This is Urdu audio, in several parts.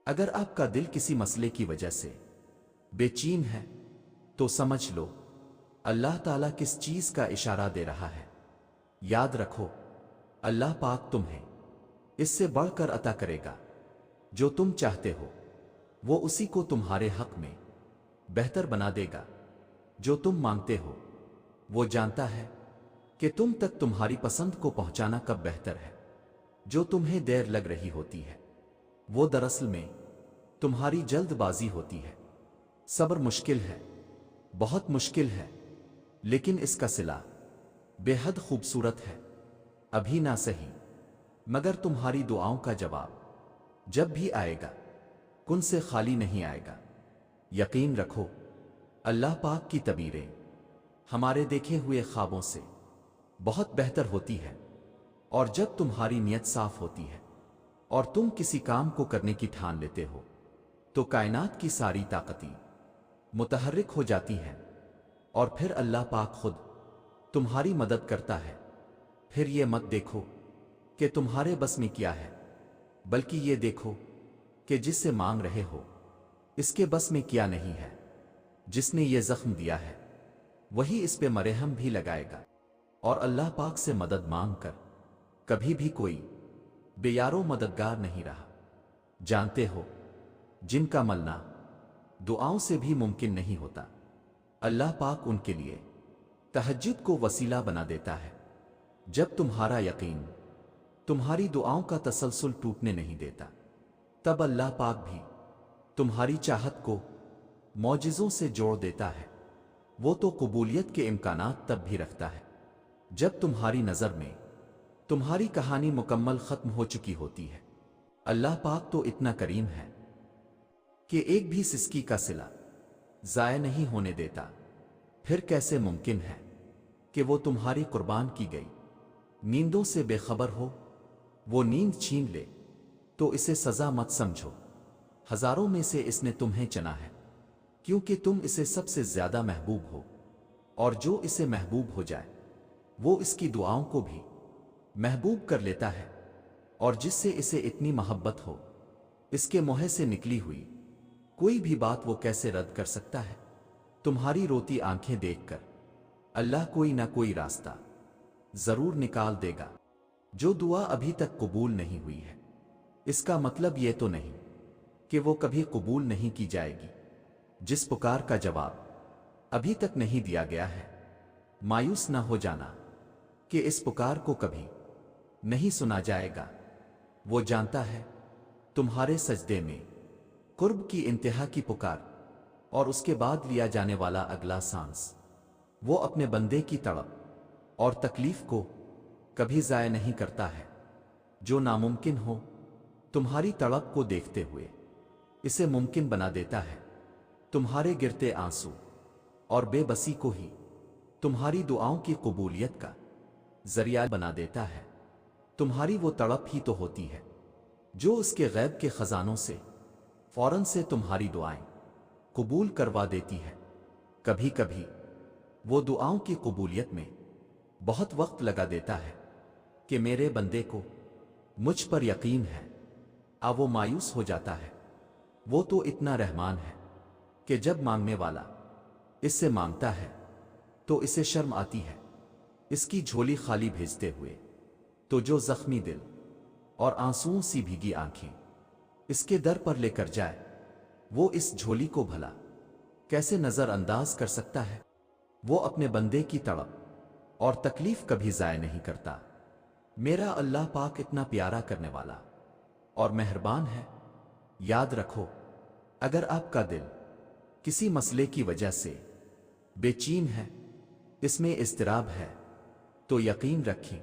اگر آپ کا دل کسی مسئلے کی وجہ سے بے چین ہے تو سمجھ لو اللہ تعالیٰ کس چیز کا اشارہ دے رہا ہے۔ یاد رکھو اللہ پاک تمہیں اس سے بڑھ کر عطا کرے گا جو تم چاہتے ہو، وہ اسی کو تمہارے حق میں بہتر بنا دے گا۔ جو تم مانگتے ہو وہ جانتا ہے کہ تم تک تمہاری پسند کو پہنچانا کب بہتر ہے۔ جو تمہیں دیر لگ رہی ہوتی ہے وہ دراصل میں تمہاری جلد بازی ہوتی ہے۔ صبر مشکل ہے، بہت مشکل ہے، لیکن اس کا صلہ بے حد خوبصورت ہے۔ ابھی نہ صحیح، مگر تمہاری دعاؤں کا جواب جب بھی آئے گا کن سے خالی نہیں آئے گا۔ یقین رکھو اللہ پاک کی تعبیریں ہمارے دیکھے ہوئے خوابوں سے بہت بہتر ہوتی ہے، اور جب تمہاری نیت صاف ہوتی ہے اور تم کسی کام کو کرنے کی ٹھان لیتے ہو تو کائنات کی ساری طاقتیں متحرک ہو جاتی ہیں، اور پھر اللہ پاک خود تمہاری مدد کرتا ہے۔ پھر یہ مت دیکھو کہ تمہارے بس میں کیا ہے، بلکہ یہ دیکھو کہ جس سے مانگ رہے ہو اس کے بس میں کیا نہیں ہے۔ جس نے یہ زخم دیا ہے وہی اس پہ مرہم بھی لگائے گا، اور اللہ پاک سے مدد مانگ کر کبھی بھی کوئی بے یارو مددگار نہیں رہا۔ جانتے ہو جن کا ملنا دعاؤں سے بھی ممکن نہیں ہوتا، اللہ پاک ان کے لیے تہجد کو وسیلہ بنا دیتا ہے۔ جب تمہارا یقین تمہاری دعاؤں کا تسلسل ٹوٹنے نہیں دیتا، تب اللہ پاک بھی تمہاری چاہت کو معجزوں سے جوڑ دیتا ہے۔ وہ تو قبولیت کے امکانات تب بھی رکھتا ہے جب تمہاری نظر میں تمہاری کہانی مکمل ختم ہو چکی ہوتی ہے۔ اللہ پاک تو اتنا کریم ہے کہ ایک بھی سسکی کا صلہ ضائع نہیں ہونے دیتا۔ پھر کیسے ممکن ہے کہ وہ تمہاری قربان کی گئی نیندوں سے بے خبر ہو؟ وہ نیند چھین لے تو اسے سزا مت سمجھو، ہزاروں میں سے اس نے تمہیں چنا ہے کیونکہ تم اسے سب سے زیادہ محبوب ہو، اور جو اسے محبوب ہو جائے وہ اس کی دعاؤں کو بھی محبوب کر لیتا ہے، اور جس سے اسے اتنی محبت ہو اس کے منہ سے نکلی ہوئی کوئی بھی بات وہ کیسے رد کر سکتا ہے؟ تمہاری روتی آنکھیں دیکھ کر اللہ کوئی نہ کوئی راستہ ضرور نکال دے گا۔ جو دعا ابھی تک قبول نہیں ہوئی ہے اس کا مطلب یہ تو نہیں کہ وہ کبھی قبول نہیں کی جائے گی۔ جس پکار کا جواب ابھی تک نہیں دیا گیا ہے مایوس نہ ہو جانا کہ اس پکار کو کبھی نہیں سنا جائے گا۔ وہ جانتا ہے تمہارے سجدے میں قرب کی انتہا کی پکار اور اس کے بعد لیا جانے والا اگلا سانس۔ وہ اپنے بندے کی تڑپ اور تکلیف کو کبھی ضائع نہیں کرتا ہے۔ جو ناممکن ہو تمہاری تڑپ کو دیکھتے ہوئے اسے ممکن بنا دیتا ہے۔ تمہارے گرتے آنسو اور بے بسی کو ہی تمہاری دعاؤں کی قبولیت کا ذریعہ بنا دیتا ہے۔ تمہاری وہ تڑپ ہی تو ہوتی ہے جو اس کے غیب کے خزانوں سے فوراً سے تمہاری دعائیں قبول کروا دیتی ہے۔ کبھی کبھی وہ دعاؤں کی قبولیت میں بہت وقت لگا دیتا ہے کہ میرے بندے کو مجھ پر یقین ہے، وہ مایوس ہو جاتا ہے۔ وہ تو اتنا رحمان ہے کہ جب مانگنے والا اس سے مانگتا ہے تو اسے شرم آتی ہے اس کی جھولی خالی بھیجتے ہوئے، تو جو زخمی دل اور آنسوؤں سی بھیگی آنکھیں اس کے در پر لے کر جائے وہ اس جھولی کو بھلا کیسے نظر انداز کر سکتا ہے؟ وہ اپنے بندے کی تڑپ اور تکلیف کبھی ضائع نہیں کرتا۔ میرا اللہ پاک اتنا پیارا کرنے والا اور مہربان ہے۔ یاد رکھو اگر آپ کا دل کسی مسئلے کی وجہ سے بے چین ہے، اس میں اضطراب ہے، تو یقین رکھیں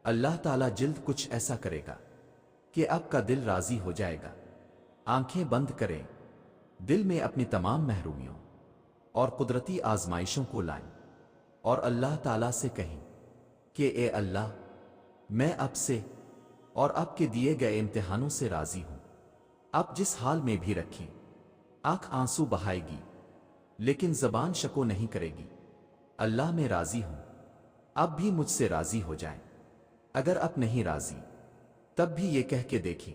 اللہ تعالیٰ جلد کچھ ایسا کرے گا کہ آپ کا دل راضی ہو جائے گا۔ آنکھیں بند کریں، دل میں اپنی تمام محرومیوں اور قدرتی آزمائشوں کو لائیں اور اللہ تعالیٰ سے کہیں کہ اے اللہ، میں آپ سے اور آپ کے دیے گئے امتحانوں سے راضی ہوں۔ آپ جس حال میں بھی رکھیں، آنکھ آنسو بہائے گی لیکن زبان شکو نہیں کرے گی۔ اللہ میں راضی ہوں، آپ بھی مجھ سے راضی ہو جائیں۔ اگر آپ نہیں راضی تب بھی یہ کہہ کے دیکھیں